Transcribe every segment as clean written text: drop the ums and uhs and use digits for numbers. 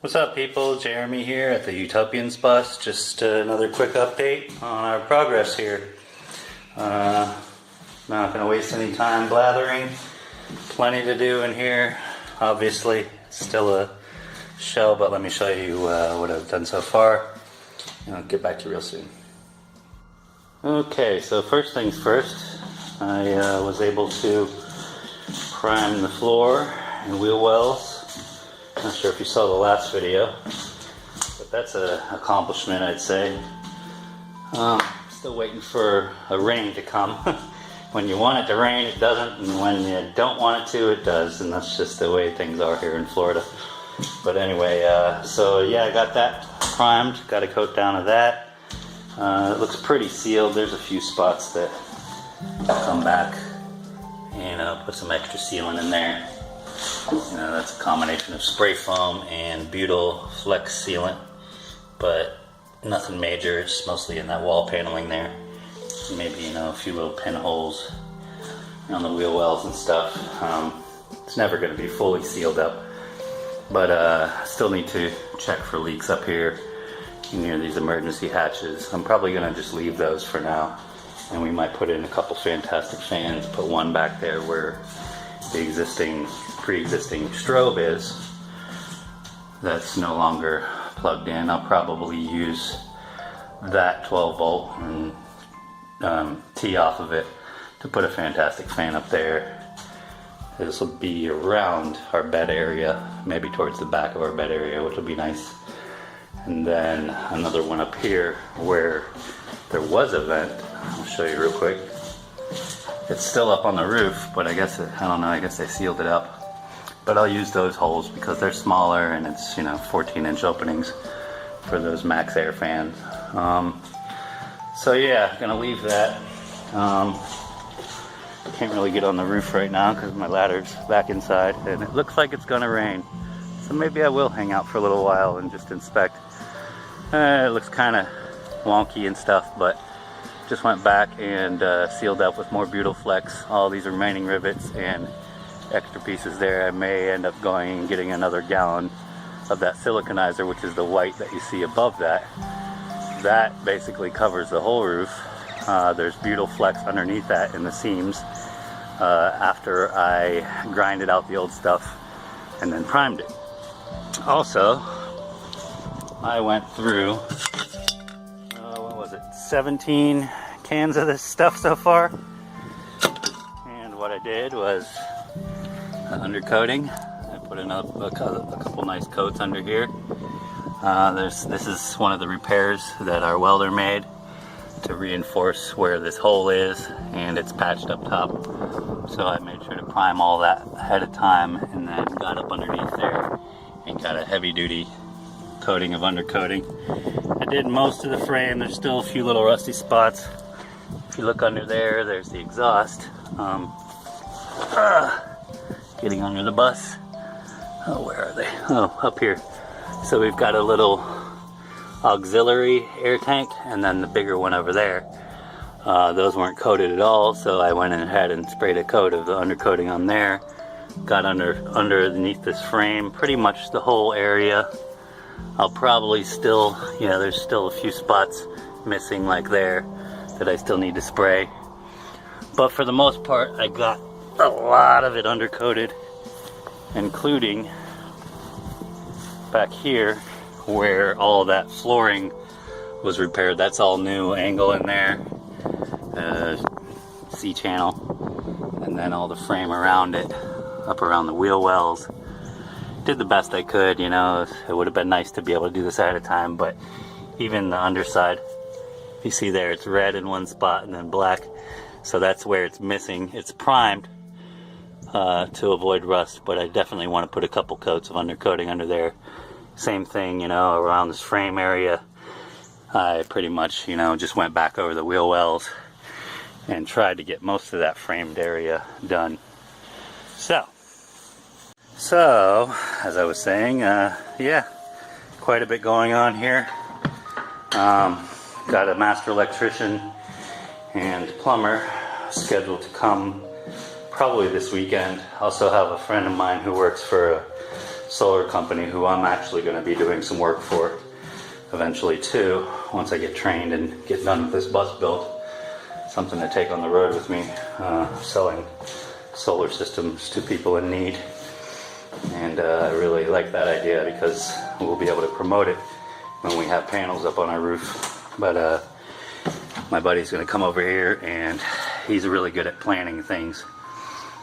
What's up, people? Jeremy here at the Utopians bus. Just another quick update on our progress here. Not going to waste any time blathering. Plenty to do in here. Obviously, it's still a shell, but let me show you what I've done so far. And I'll get back to you real soon. Okay, so first things first, I was able to prime the floor and wheel wells. Not sure if you saw the last video, but that's an accomplishment, I'd say. Still waiting for a rain to come. When you want it to rain, it doesn't, and when you don't want it to, it does, and that's just the way things are here in Florida. But anyway, so yeah, I got that primed, got a coat down of that. It looks pretty sealed. There's a few spots that come back, and I'll put some extra sealant in there. That's a combination of spray foam and butyl flex sealant, but nothing major. It's mostly in that wall paneling there. Maybe a few little pinholes on the wheel wells and stuff. It's never going to be fully sealed up, but I still need to check for leaks up here near these emergency hatches. I'm probably going to just leave those for now, and we might put in a couple fantastic fans. Put one back there where the pre-existing strobe is. That's no longer plugged in. I'll probably use that 12 volt and tee off of it to put a fantastic fan up there. This will be around our bed area, maybe towards the back of our bed area, which will be nice. And then another one up here where there was a vent. I'll show you real quick. It's still up on the roof, but I guess I don't know, I guess they sealed it up. But I'll use those holes because they're smaller, and it's 14-inch openings for those max air fans. So yeah, gonna leave that. Can't really get on the roof right now because my ladder's back inside, and it looks like it's gonna rain. So maybe I will hang out for a little while and just inspect. It looks kind of wonky and stuff, but just went back and sealed up with more butyl flex all these remaining rivets and extra pieces there. I may end up going and getting another gallon of that siliconizer, which is the white that you see above that. That basically covers the whole roof. There's butyl flex underneath that in the seams after I grinded out the old stuff and then primed it. Also, I went through 17 cans of this stuff so far, and what I did was undercoating. I put in a couple nice coats under here. This is one of the repairs that our welder made to reinforce where this hole is, and it's patched up top. So I made sure to prime all that ahead of time, and then got up underneath there and got a heavy duty coating of undercoating. I did most of the frame. There's still a few little rusty spots. If you look under there, there's the exhaust. Getting under the bus. Oh, where are they? Oh, up here. So we've got a little auxiliary air tank, and then the bigger one over there. Those weren't coated at all, so I went ahead and sprayed a coat of the undercoating on there. Got underneath this frame, pretty much the whole area. I'll probably still, there's still a few spots missing like there that I still need to spray. But for the most part, I got a lot of it undercoated, including back here where all that flooring was repaired. That's all new angle in there, C-channel, and then all the frame around it, up around the wheel wells. Did the best I could, it would have been nice to be able to do this ahead of time, but even the underside, you see there, it's red in one spot and then black, so that's where it's missing. It's primed to avoid rust, but I definitely want to put a couple coats of undercoating under there. Same thing, around this frame area. I pretty much, just went back over the wheel wells and tried to get most of that framed area done. So, as I was saying, yeah, quite a bit going on here. Got a master electrician and plumber scheduled to come probably this weekend. Also have a friend of mine who works for a solar company who I'm actually going to be doing some work for eventually too, once I get trained and get done with this bus build. Something to take on the road with me, selling solar systems to people in need. And I really like that idea because we'll be able to promote it when we have panels up on our roof. But my buddy's going to come over here and he's really good at planning things,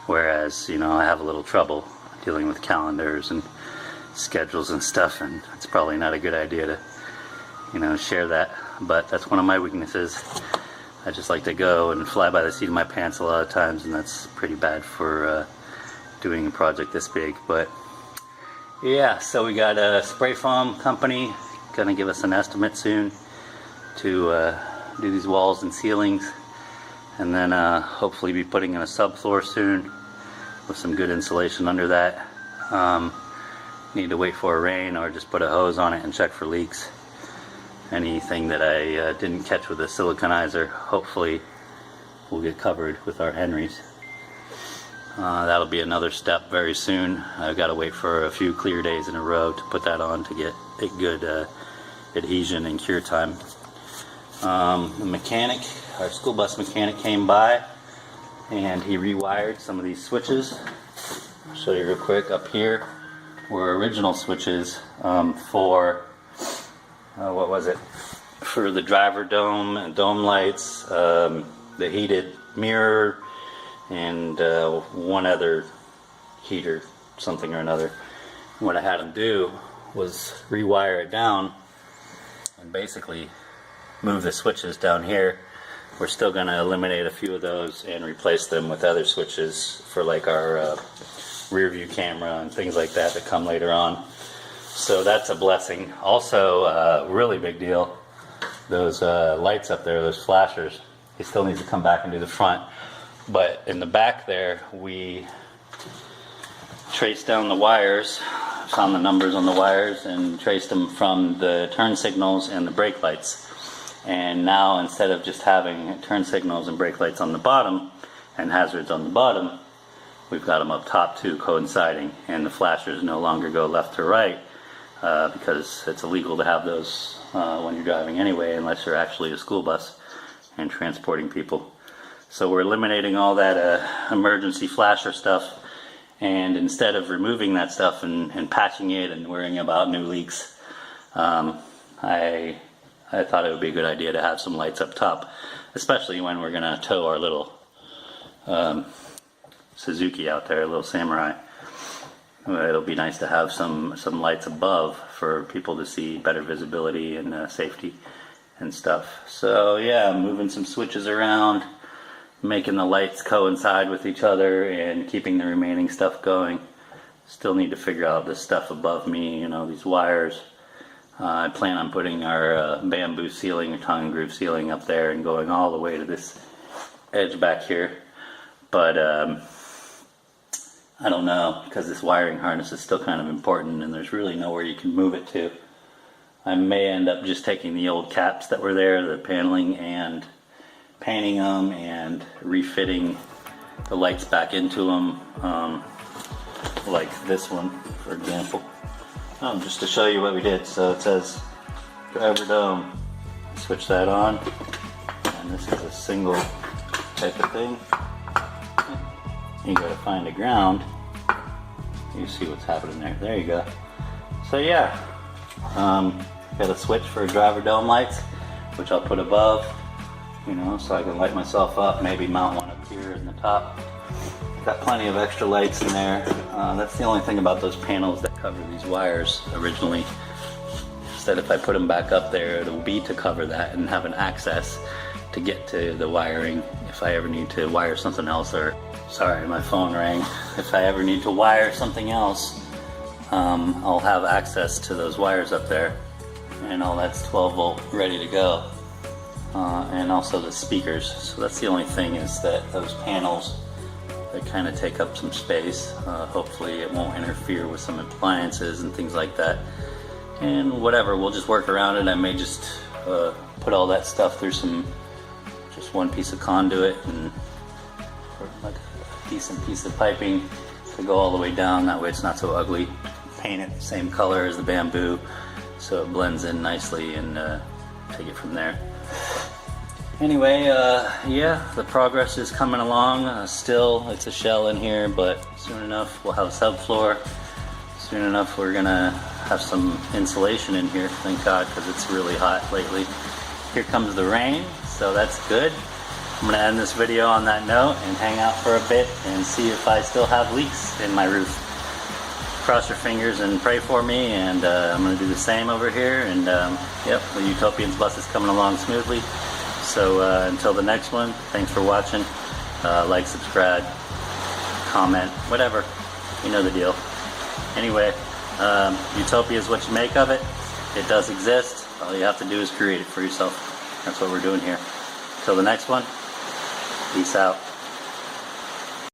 whereas, you know, I have a little trouble dealing with calendars and schedules and stuff, and it's probably not a good idea to, you know, share that. But that's one of my weaknesses. I just like to go and fly by the seat of my pants a lot of times, and that's pretty bad for doing a project this big. But yeah, so we got a spray foam company gonna give us an estimate soon to do these walls and ceilings, and then hopefully be putting in a subfloor soon with some good insulation under that. Need to wait for a rain or just put a hose on it and check for leaks. Anything that I didn't catch with a siliconizer, hopefully will get covered with our Henrys. That'll be another step very soon. I've got to wait for a few clear days in a row to put that on to get a good adhesion and cure time. The mechanic, our school bus mechanic, came by and he rewired some of these switches. I'll show you real quick. Up here were original switches for what was it? For the driver dome and dome lights, the heated mirror, and one other heater, something or another. What I had him do was rewire it down and basically move the switches down here. We're still going to eliminate a few of those and replace them with other switches for like our rear view camera and things like that that come later on. So that's a blessing. Also, really big deal, those lights up there, those flashers, he still needs to come back and do the front. But in the back there, we traced down the wires, found the numbers on the wires, and traced them from the turn signals and the brake lights. And now, instead of just having turn signals and brake lights on the bottom and hazards on the bottom, we've got them up top too, coinciding, and the flashers no longer go left to right. Because it's illegal to have those when you're driving anyway, unless you're actually a school bus and transporting people. So we're eliminating all that emergency flasher stuff, and instead of removing that stuff and patching it and worrying about new leaks, I thought it would be a good idea to have some lights up top, especially when we're going to tow our little Suzuki out there, a little Samurai. It'll be nice to have some lights above for people to see better visibility and safety and stuff. So yeah, moving some switches around, making the lights coincide with each other, and keeping the remaining stuff going. Still need to figure out this stuff above me, you know, these wires. I plan on putting our bamboo ceiling or tongue and groove ceiling up there and going all the way to this edge back here. But I don't know, because this wiring harness is still kind of important and there's really nowhere you can move it to. I may end up just taking the old caps that were there, the paneling, and painting them and refitting the lights back into them, like this one, for example. Just to show you what we did. So it says driver dome. Switch that on, and this is a single type of thing. You gotta find a ground. You see what's happening there. There you go. So yeah, got a switch for driver dome lights, which I'll put above, you know, so I can light myself up. Maybe mount one up here in the top. Got plenty of extra lights in there. That's the only thing about those panels that cover these wires originally. Instead, if I put them back up there, it'll be to cover that and have an access to get to the wiring if I ever need to wire something else. Or, sorry, my phone rang. If I ever need to wire something else, I'll have access to those wires up there, and all that's 12 volt ready to go. And also the speakers. So that's the only thing, is that those panels, they kind of take up some space. Hopefully it won't interfere with some appliances and things like that. And whatever, we'll just work around it. I may just put all that stuff through just one piece of conduit, and or like a decent piece of piping to go all the way down. That way it's not so ugly. paint it the same color as the bamboo so it blends in nicely, and take it from there. Anyway, yeah, the progress is coming along. Still, it's a shell in here, but soon enough we'll have a subfloor. Soon enough we're gonna have some insulation in here, thank God, because it's really hot lately. Here comes the rain, so that's good. I'm gonna end this video on that note and hang out for a bit and see if I still have leaks in my roof. Cross your fingers and pray for me, and I'm gonna do the same over here. And yep, the Utopians bus is coming along smoothly. So until the next one, thanks for watching. Like, subscribe, comment, whatever. You know the deal. Anyway, Utopia is what you make of it. It does exist. All you have to do is create it for yourself. That's what we're doing here. Till the next one, peace out.